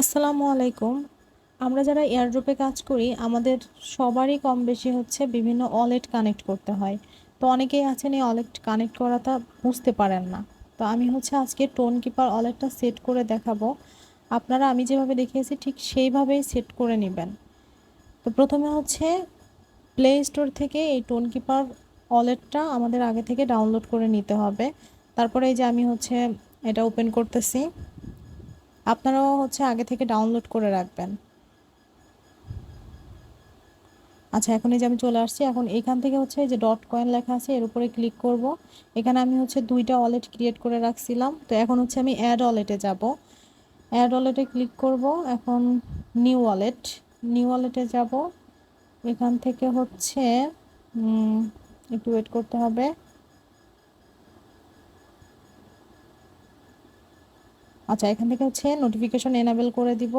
আসসালামু আলাইকুম। আমরা যারা এয়ারড্রপে কাজ করি আমাদের সবারই কম বেশি হচ্ছে বিভিন্ন ওয়ালেট কানেক্ট করতে হয়। তো অনেকেই আছেন এই ওয়ালেট কানেক্ট করাটা বুঝতে পারেন না। তো আমি হচ্ছে আজকে টোন কিপার ওয়ালেটটা সেট করে দেখাবো। আপনারা আমি যেভাবে দেখিয়েছি ঠিক সেইভাবেই সেট করে নেবেন। তো প্রথমে হচ্ছে প্লে স্টোর থেকে এই টোন কিপার ওয়ালেটটা আমাদের আগে থেকে ডাউনলোড করে নিতে হবে। তারপরে এই যে আমি হচ্ছে এটা ওপেন করতেছি। আপনারাও হচ্ছে আগে থেকে ডাউনলোড করে রাখবেন। আচ্ছা, এখন এই যে আমি চলে আসছি। এখন এখান থেকে হচ্ছে এই যে ডট কয়েন লেখা আছে এর উপরে ক্লিক করব। এখানে আমি হচ্ছে দুইটা ওয়ালেট ক্রিয়েট করে রাখছিলাম, তো এখন হচ্ছে আমি অ্যাড ওয়ালেটে যাব। অ্যাড ওয়ালেটে ক্লিক করব। এখন নিউ ওয়ালেট, নিউ ওয়ালেটে যাব। এখান থেকে হচ্ছে উম, একটু ওয়েট করতে হবে। আচ্ছা, এখান থেকে হচ্ছে নোটিফিকেশন এনাবেল করে দিব।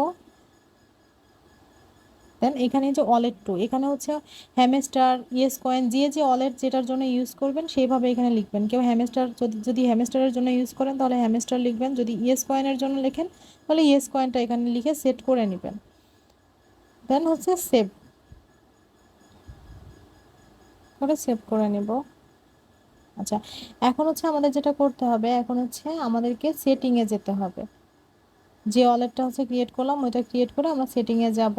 দেন এখানে যে ওয়ালেট টু, এখানে হচ্ছে হ্যামস্টার, ইয়েস কয়েন, যে যে ওয়ালেট যেটার জন্য ইউজ করবেন সেইভাবে এখানে লিখবেন। কেউ হ্যামস্টার যদি হ্যামস্টারের জন্য ইউজ করেন তাহলে হ্যামস্টার লিখবেন, যদি ইয়েস কয়েনের জন্য লেখেন তাহলে ইয়েস কয়েনটা এখানে লিখে সেট করে নেবেন। দেন হচ্ছে সেভ করে সেভ করে নেব। আচ্ছা, এখন হচ্ছে আমাদের যেটা করতে হবে, এখন হচ্ছে আমাদেরকে সেটিংয়ে যেতে হবে। যে ওয়ালেটটা হচ্ছে ক্রিয়েট করলাম ওইটা ক্রিয়েট করে আমরা সেটিংয়ে যাব।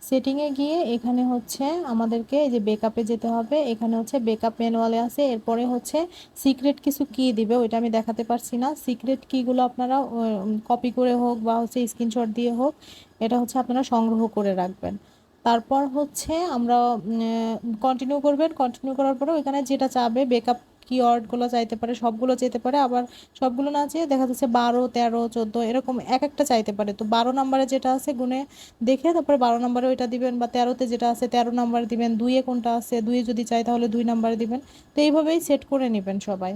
সেটিংয়ে গিয়ে এখানে হচ্ছে আমাদেরকে এই যে বেকআপে যেতে হবে। এখানে হচ্ছে বেকআপ ম্যানুয়ালে আছে, এরপরে হচ্ছে সিক্রেট কিছু কি দিবে ওইটা আমি দেখাতে পারছি না। সিক্রেট কিগুলো আপনারা কপি করে হোক বা হচ্ছে স্ক্রিনশট দিয়ে হোক, এটা হচ্ছে আপনারা সংগ্রহ করে রাখবেন। তারপর হচ্ছে আমরা কন্টিনিউ করবেন। কন্টিনিউ করার পরে ওইখানে যেটা চাবে বেকআপ কিওয়ার্ডগুলো চাইতে পারে, সবগুলো যেতে পারে, আবার সবগুলো না চেয়ে দেখা যাচ্ছে 12, 13, 14 এরকম এক একটা চাইতে পারে। তো 12 নম্বরে যেটা আছে গুনে দেখে তারপরে 12 নম্বরে ওইটা দিবেন, বা 13তে যেটা আছে 13 নম্বর দিবেন, দুইয়ে কোনটা আছে দুইয়ে যদি চাই তাহলে 2 নম্বরে দিবেন। তো এইভাবেই সেট করে নেবেন সবাই।